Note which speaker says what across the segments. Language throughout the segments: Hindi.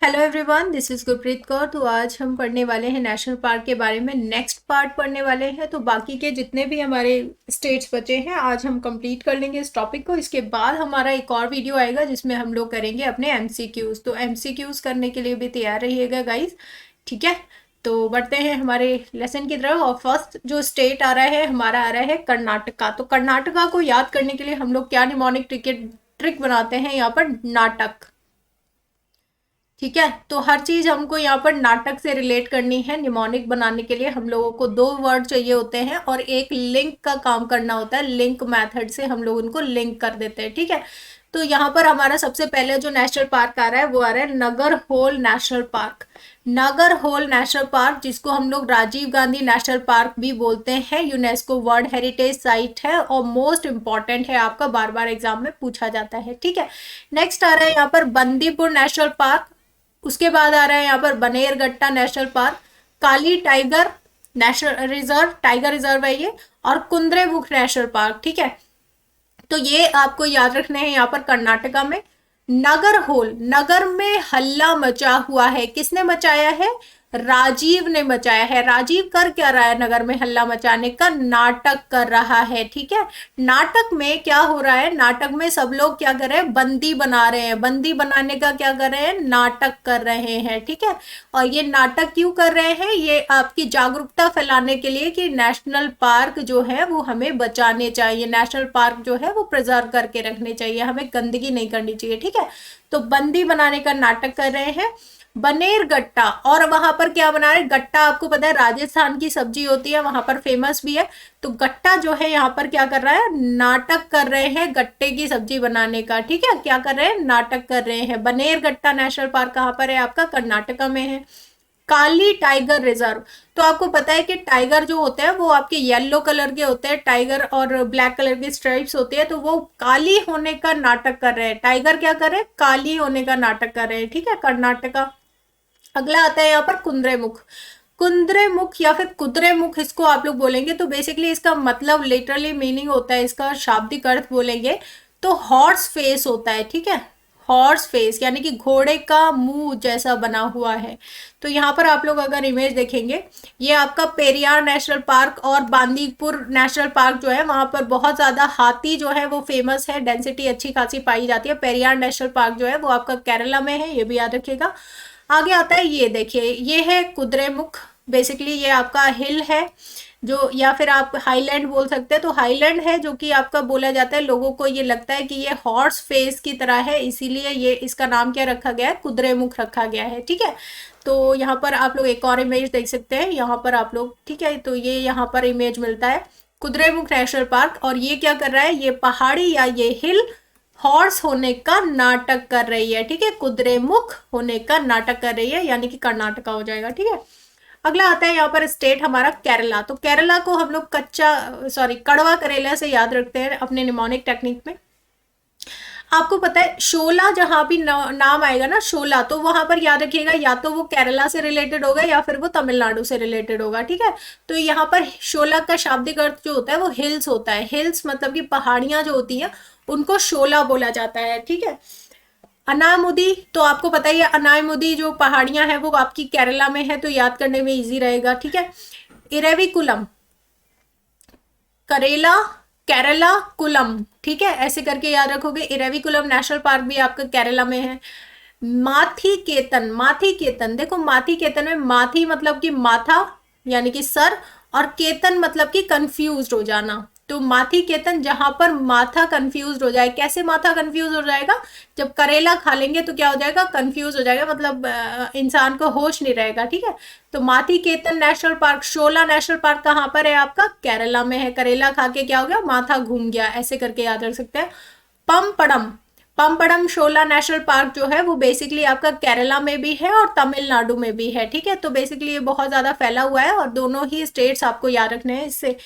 Speaker 1: Hello everyone, this is Gurpreet Kaur. तो आज हम पढ़ने वाले हैं नेशनल पार्क के बारे में। नेक्स्ट पार्ट पढ़ने वाले हैं, तो बाकी के जितने भी हमारे स्टेट्स बचे हैं आज हम कंप्लीट कर लेंगे इस टॉपिक को। इसके बाद हमारा एक और वीडियो आएगा जिसमें हम लोग करेंगे अपने एमसीक्यूज़। तो एमसीक्यूज़ करने के लिए भी तैयार रहिएगा गाइस, ठीक है। तो बढ़ते हैं हमारे लेसन की तरफ। और फर्स्ट जो स्टेट आ रहा है हमारा आ रहा है कर्नाटका। तो कर्नाटका को याद करने के लिए हम लोग क्या निमोनिक ट्रिक बनाते हैं यहाँ पर, नाटक, ठीक है। तो हर चीज हमको यहाँ पर नाटक से रिलेट करनी है। निमोनिक बनाने के लिए हम लोगों को दो वर्ड चाहिए होते हैं और एक लिंक का काम करना होता है। लिंक मेथड से हम लोग उनको लिंक कर देते हैं, ठीक है। तो यहाँ पर हमारा सबसे पहले जो नेशनल पार्क आ रहा है वो आ रहा है नगर होल नेशनल पार्क। नगर होल नेशनल पार्क, जिसको हम लोग राजीव गांधी नेशनल पार्क भी बोलते हैं, यूनेस्को वर्ल्ड हेरिटेज साइट है और मोस्ट इंपॉर्टेंट है, आपका बार बार एग्जाम में पूछा जाता है, ठीक है। नेक्स्ट आ रहा है यहाँ पर बंदीपुर नेशनल पार्क। उसके बाद आ रहा है यहाँ पर Bannerghatta national park, Kali tiger national reserve, tiger reserve है ये, और कुंद्रेमुख नेशनल पार्क, ठीक है। तो ये आपको याद रखने हैं यहाँ पर कर्नाटका में। नगर होल, नगर में हल्ला मचा हुआ है, किसने मचाया है? राजीव ने मचाया है। राजीव कर क्या रहा है? नगर में हल्ला मचाने का नाटक कर रहा है, ठीक है। नाटक में क्या हो रहा है? नाटक में सब लोग क्या कर रहे हैं? बंदी बना रहे हैं। बंदी बनाने का क्या कर रहे हैं? नाटक कर रहे हैं, ठीक है। और ये नाटक क्यों कर रहे हैं? ये आपकी जागरूकता फैलाने के लिए कि नेशनल पार्क जो है वो हमें बचाने चाहिए, नेशनल पार्क जो है वो प्रिजर्व करके रखने चाहिए, हमें गंदगी नहीं करनी चाहिए, ठीक है। तो बंदी बनाने का नाटक कर रहे हैं। बनेरगट्टा, और वहां पर क्या बना रहे? गट्टा आपको पता है राजस्थान की सब्जी होती है, वहां पर फेमस भी है। तो गट्टा जो है यहाँ पर क्या कर रहा है? नाटक कर रहे हैं गट्टे की सब्जी बनाने का, ठीक है। क्या कर रहे हैं? नाटक कर रहे हैं। बनेरगट्टा नेशनल पार्क कहाँ पर है? आपका कर्नाटका में है। काली टाइगर रिजर्व, तो आपको पता है कि टाइगर जो होते हैं वो आपके येलो कलर के होते हैं, टाइगर और ब्लैक कलर की स्ट्राइप्स होती है, तो वो काली होने का नाटक कर रहे हैं। टाइगर क्या कर रहे हैं? काली होने का नाटक कर रहे हैं, ठीक है, कर्नाटका। अगला आता है यहाँ पर कुंद्रेमुख। कुंद्रेमुख या फिर कुद्रेमुख इसको आप लोग बोलेंगे, तो बेसिकली इसका मतलब लिटरली मीनिंग होता है, इसका शाब्दिक अर्थ बोलेंगे तो हॉर्स फेस होता है, ठीक है। हॉर्स फेस यानी कि घोड़े का मुंह जैसा बना हुआ है। तो यहाँ पर आप लोग अगर इमेज देखेंगे, ये आपका पेरियार नेशनल पार्क और बांदीपुर नेशनल पार्क जो है वहां पर बहुत ज्यादा हाथी जो है वो फेमस है, डेंसिटी अच्छी खासी पाई जाती है। पेरियार नेशनल पार्क जो है वो आपका केरला में है, ये भी याद रखिएगा। आगे आता है, ये देखिए, ये है कुद्रेमुख। बेसिकली ये आपका हिल है जो, या फिर आप हाईलैंड बोल सकते हैं। तो हाईलैंड है जो कि आपका बोला जाता है, लोगों को ये लगता है कि ये हॉर्स फेस की तरह है, इसीलिए ये इसका नाम क्या रखा गया है? कुद्रेमुख रखा गया है, ठीक है। तो यहाँ पर आप लोग एक और इमेज देख सकते हैं, यहाँ पर आप लोग, ठीक है। तो ये यहाँ पर इमेज मिलता है कुद्रेमुख नेशनल पार्क, और ये क्या कर रहा है? ये पहाड़ी या ये हिल हॉर्स होने का नाटक कर रही है, ठीक है। कुद्रेमुख होने का नाटक कर रही है, यानी कि कर्नाटका हो जाएगा, ठीक है। अगला आता है यहाँ पर स्टेट हमारा केरला। तो केरला को हम लोग कड़वा करेला से याद रखते हैं अपने निमोनिक टेक्निक में। आपको पता है शोला, जहां भी नाम आएगा ना शोला, तो वहां पर याद रखिएगा या तो वो केरला से रिलेटेड होगा या फिर वो तमिलनाडु से रिलेटेड होगा, ठीक है। तो यहाँ पर शोला का शाब्दिक अर्थ जो होता है वो हिल्स होता है। हिल्स मतलब कि पहाड़ियां जो होती हैं उनको शोला बोला जाता है, ठीक है। अनामुदी, तो आपको पता ही है अनामुदी जो पहाड़ियां हैं वो आपकी केरला में है, तो याद करने में इजी रहेगा, ठीक है। इरेविकुलम, करेला, केरला, कुलम, ठीक है, ऐसे करके याद रखोगे। इरेविकुलम नेशनल पार्क भी आपका केरला में है। माथी केतन, माथी केतन देखो, माथी केतन में माथी मतलब कि माथा यानी कि सर, और केतन मतलब कि कंफ्यूज हो जाना। तो माथी केतन, जहां पर माथा कंफ्यूज हो जाए। कैसे माथा कंफ्यूज हो जाएगा? जब करेला खा लेंगे तो क्या हो जाएगा? कंफ्यूज हो जाएगा, मतलब इंसान को होश नहीं रहेगा, ठीक है। तो माथी केतन नेशनल पार्क, शोला नेशनल पार्क कहाँ पर है? आपका केरला में है। करेला खा के क्या हो गया? माथा घूम गया, ऐसे करके याद रख सकते हैं। पमपड़म, पमपड़म शोला नेशनल पार्क जो है वो बेसिकली आपका केरला में भी है और तमिलनाडु में भी है, ठीक है। तो बेसिकली ये बहुत ज्यादा फैला हुआ है और दोनों ही स्टेट्स आपको याद रखने हैं इससे।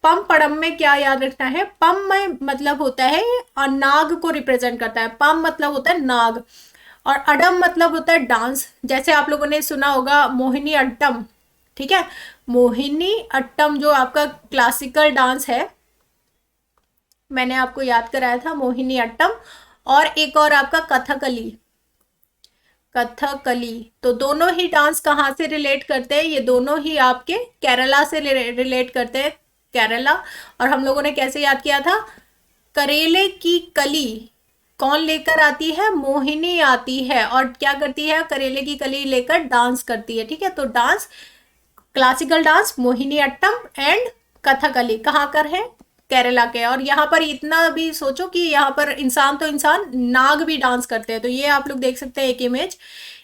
Speaker 1: पम पड़म में क्या याद रखना है? पम में मतलब होता है नाग को रिप्रेजेंट करता है। पम मतलब होता है नाग, और अडम मतलब होता है डांस। जैसे आप लोगों ने सुना होगा मोहिनी अट्टम, ठीक है। मोहिनी अट्टम जो आपका क्लासिकल डांस है, मैंने आपको याद कराया था मोहिनी अट्टम। और एक और आपका कथकली, कथकली। तो दोनों ही डांस कहाँ से रिलेट करते हैं? ये दोनों ही आपके केरला से रिलेट करते हैं, केरला। और हम लोगों ने कैसे याद किया था? करेले की कली कौन लेकर आती है? मोहिनी आती है, और क्या करती है? करेले की कली लेकर डांस करती है। ठीक है, तो dance, classical dance Mohiniyattam and Kathakali कहाँ कर है? केरला के। और यहाँ पर इतना भी सोचो कि यहाँ पर इंसान तो इंसान, नाग भी डांस करते हैं। तो ये आप लोग देख सकते हैं एक इमेज,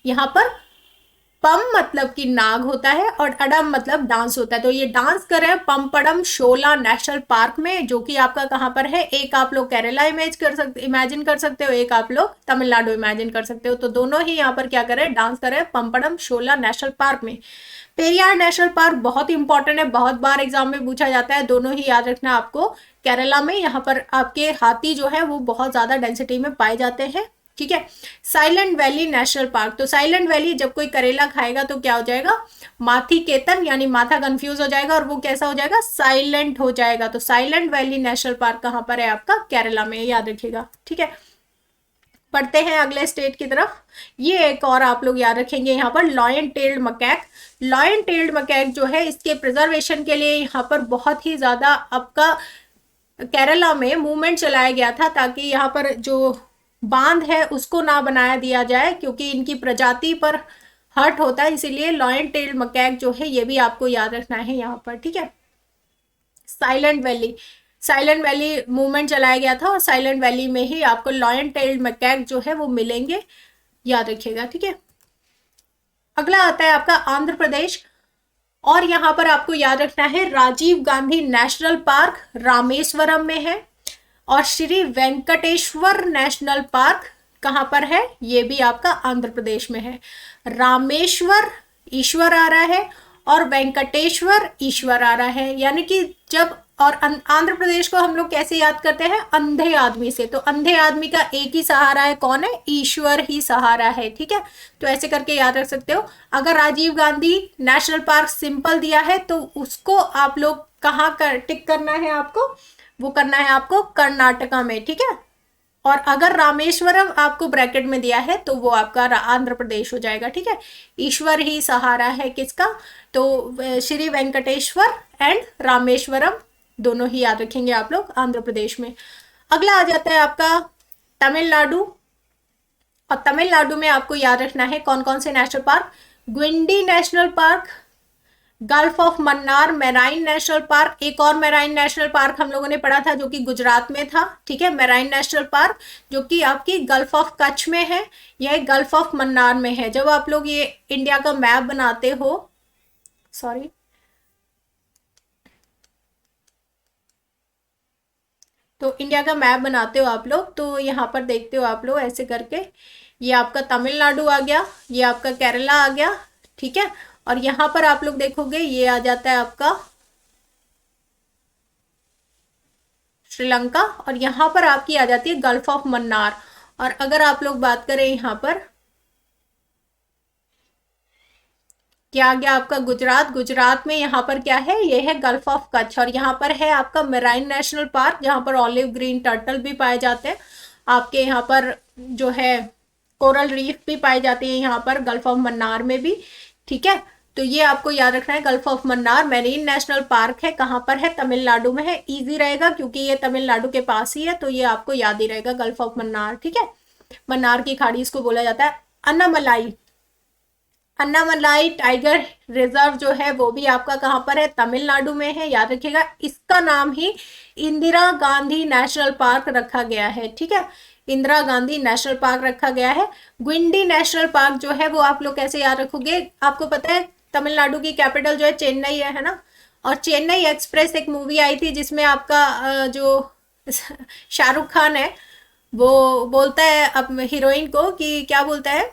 Speaker 1: यहाँ पर पम मतलब कि नाग होता है और अडम मतलब डांस होता है। तो ये डांस कर रहे हैं पम्पड़म शोला नेशनल पार्क में, जो कि आपका कहाँ पर है? एक आप लोग केरला इमेजिन कर सकते हो, एक आप लोग तमिलनाडु इमेजिन कर सकते हो। तो दोनों ही यहाँ पर क्या कर रहे हैं? डांस कर रहे हैं पम्पड़म शोला नेशनल पार्क में। पेरियार नेशनल पार्क बहुत इंपॉर्टेंट है, बहुत बार एग्जाम में पूछा जाता है, दोनों ही याद रखना आपको। केरला में यहाँ पर आपके हाथी जो है वो बहुत ज्यादा डेंसिटी में पाए जाते हैं। ठीक है, साइलेंट वैली नेशनल पार्क। तो साइलेंट वैली, जब कोई करेला खाएगा तो क्या हो जाएगा? माथी केतन, यानी माथा कंफ्यूज हो जाएगा और वो कैसा हो जाएगा? साइलेंट हो जाएगा। तो साइलेंट वैली नेशनल पार्क कहाँ पर है आपका? केरला में, याद रखिएगा। ठीक है, पढ़ते हैं अगले स्टेट की तरफ। ये एक और आप लोग याद रखेंगे यहाँ पर, lion tailed macaque. Lion tailed macaque जो है, इसके प्रिजर्वेशन के लिए यहाँ पर बहुत ही ज्यादा आपका केरला में मूवमेंट चलाया गया था, ताकि यहाँ पर जो बांध है उसको ना बनाया दिया जाए, क्योंकि इनकी प्रजाति पर हर्ट होता है। इसीलिए लॉयन टेल्ड मकैक जो है ये भी आपको याद रखना है यहाँ पर। ठीक है, साइलेंट वैली मूवमेंट चलाया गया था, और साइलेंट वैली में ही आपको लॉयन टेल्ड मकैक जो है वो मिलेंगे, याद रखिएगा। ठीक है, अगला आता है आपका आंध्र प्रदेश, और यहाँ पर आपको याद रखना है राजीव गांधी नेशनल पार्क रामेश्वरम में है, और श्री वेंकटेश्वर नेशनल पार्क कहाँ पर है? ये भी आपका आंध्र प्रदेश में है। रामेश्वर ईश्वर आ रहा है और वेंकटेश्वर ईश्वर आ रहा है, यानी कि जब, और आंध्र प्रदेश को हम लोग कैसे याद करते हैं? अंधे आदमी से। तो अंधे आदमी का एक ही सहारा है, कौन है? ईश्वर ही सहारा है। ठीक है, तो ऐसे करके याद रख सकते हो। अगर Rajiv Gandhi national park simple दिया है तो उसको आप लोग कहाँ कर टिक करना है आपको? वो करना है आपको कर्नाटका में। ठीक है, और अगर रामेश्वरम आपको ब्रैकेट में दिया है तो वो आपका आंध्र प्रदेश हो जाएगा। ठीक है, ईश्वर ही सहारा है किसका? तो श्री वेंकटेश्वर एंड रामेश्वरम दोनों ही याद रखेंगे आप लोग, आंध्र प्रदेश में। अगला आ जाता है आपका तमिलनाडु, और तमिलनाडु में आपको याद रखना है कौन कौन से national park? Guindy national park, gulf of Mannar marine national park. एक और मेराइन नेशनल पार्क हम लोगों ने पढ़ा था जो कि गुजरात में था। ठीक है, मेराइन नेशनल पार्क जो कि आपकी गल्फ ऑफ कच्छ में है, यह गल्फ ऑफ मन्नार में है। जब आप लोग ये इंडिया का मैप बनाते हो, सॉरी, तो इंडिया का मैप बनाते हो आप लोग, तो यहाँ पर देखते हो आप लोग ऐसे करके, ये आपका तमिलनाडु आ गया, ये आपका केरला आ गया। ठीक है, और यहाँ पर आप लोग देखोगे ये आ जाता है आपका श्रीलंका, और यहाँ पर आपकी आ जाती है गल्फ ऑफ मन्नार। और अगर आप लोग बात करें यहाँ पर क्या आ गया आपका गुजरात, गुजरात में यहाँ पर क्या है? ये है गल्फ ऑफ कच्छ, और यहाँ पर है आपका मेराइन नेशनल पार्क जहाँ पर ऑलिव ग्रीन टर्टल भी पाए जाते हैं। आपके यहाँ पर जो है कोरल रीफ भी पाई जाती है यहाँ पर गल्फ ऑफ मन्नार में भी। ठीक है, तो ये आपको याद रखना है, gulf of Mannar marine national park है, कहाँ पर है? तमिलनाडु में है। इजी रहेगा क्योंकि ये तमिलनाडु के पास ही है, तो ये आपको याद ही रहेगा, गल्फ ऑफ मन्नार। ठीक है, मन्नार की खाड़ी इसको बोला जाता है। अन्नामलाई, अन्नामलाई टाइगर रिजर्व जो है वो भी आपका कहाँ पर है? तमिलनाडु में है, याद रखिएगा। इसका नाम ही इंदिरा गांधी नेशनल पार्क रखा गया है। ठीक है, इंदिरा गांधी नेशनल पार्क रखा गया है। ग्विंडी नेशनल पार्क जो है वो आप लोग कैसे याद रखोगे? आपको पता है तमिलनाडु की कैपिटल जो है चेन्नई है ना, और चेन्नई एक्सप्रेस एक मूवी आई थी जिसमें आपका जो शाहरुख खान है वो बोलता है अब हीरोइन को कि क्या बोलता है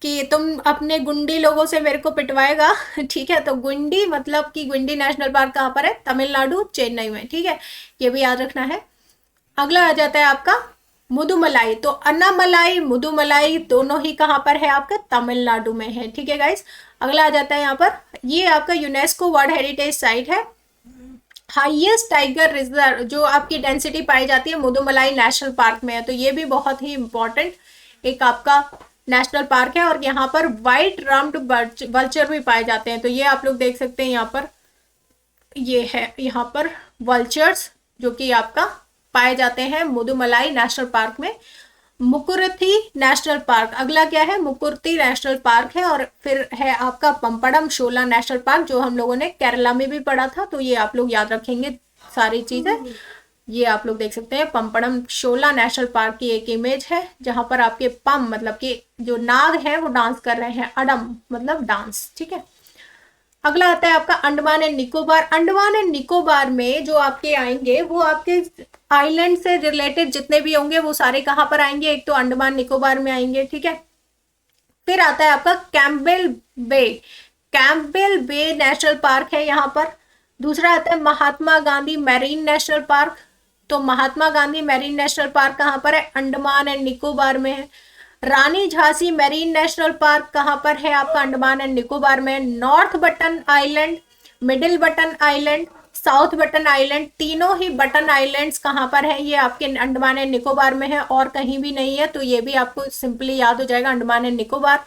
Speaker 1: कि तुम अपने गुंडी लोगों से मेरे को पिटवाएगा। ठीक है, तो गुंडी मतलब कि गुंडी नेशनल पार्क कहाँ पर है? तमिलनाडु, चेन्नई में। ठीक है, ये भी याद रखना है। अगला आ जाता है आपका मुदुमलाई। तो अन्नामलाई मुदुमलाई दोनों ही कहाँ पर है? आपका तमिलनाडु में है। ठीक है गाइस, अगला आ जाता है यहाँ पर, ये आपका यूनेस्को वर्ल्ड हेरिटेज साइट है। हाईएस्ट टाइगर रिजर्व जो आपकी डेंसिटी पाई जाती है मुदुमलाई नेशनल पार्क में है, तो ये भी बहुत ही इंपॉर्टेंट एक आपका नेशनल पार्क है और यहाँ पर व्हाइट रम्ड वल्चर भी पाए जाते हैं। तो ये आप लोग देख सकते हैं यहाँ पर, ये है यहाँ पर वल्चर्स जो कि आपका पाए जाते हैं मुदुमलाई नेशनल पार्क में। मुकुरथी नेशनल पार्क अगला क्या है, मुकुरथी नेशनल पार्क है। और फिर है आपका पम्पड़म शोला नेशनल पार्क जो हम लोगों ने केरला में भी पढ़ा था, तो ये आप लोग याद रखेंगे सारी चीजें। ये आप लोग देख सकते हैं पम्पड़म शोला नेशनल पार्क की एक इमेज है जहां पर आपके पम मतलब कि जो नाग है वो डांस कर रहे हैं, अडम मतलब डांस, ठीक है। अगला आता है आपका अंडमान एंड निकोबार। अंडमान एंड निकोबार में जो आपके आएंगे वो आपके आइलैंड से रिलेटेड जितने भी होंगे वो सारे कहाँ पर आएंगे, एक तो अंडमान निकोबार में आएंगे, ठीक है। फिर आता है आपका कैंपबेल बे, कैंपबेल बे नेशनल पार्क है यहाँ पर। दूसरा आता है Mahatma Gandhi marine national park. तो Mahatma Gandhi marine national park कहाँ पर है, अंडमान एंड निकोबार में है। रानी झांसी मैरीन नेशनल पार्क कहाँ पर है आपका, अंडमान एंड निकोबार में। North button island, middle button island, south button island, तीनों ही बटन आइलैंड्स कहाँ पर है, ये आपके अंडमान एंड निकोबार में है और कहीं भी नहीं है। तो ये भी आपको सिंपली याद हो जाएगा, Andaman and Nicobar.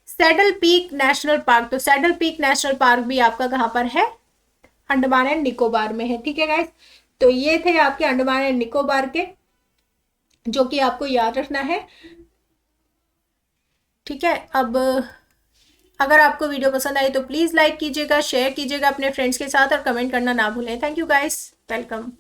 Speaker 1: Saddle peak national park, तो सैडल पीक नेशनल पार्क भी आपका कहाँ पर है, अंडमान एंड निकोबार में है, ठीक है गाइस। तो ये थे आपके अंडमान एंड निकोबार के जो कि आपको याद रखना है, ठीक है। अब अगर आपको वीडियो पसंद आई तो प्लीज़ लाइक कीजिएगा, शेयर कीजिएगा अपने फ्रेंड्स के साथ और कमेंट करना ना भूलें। Thank you guys, welcome.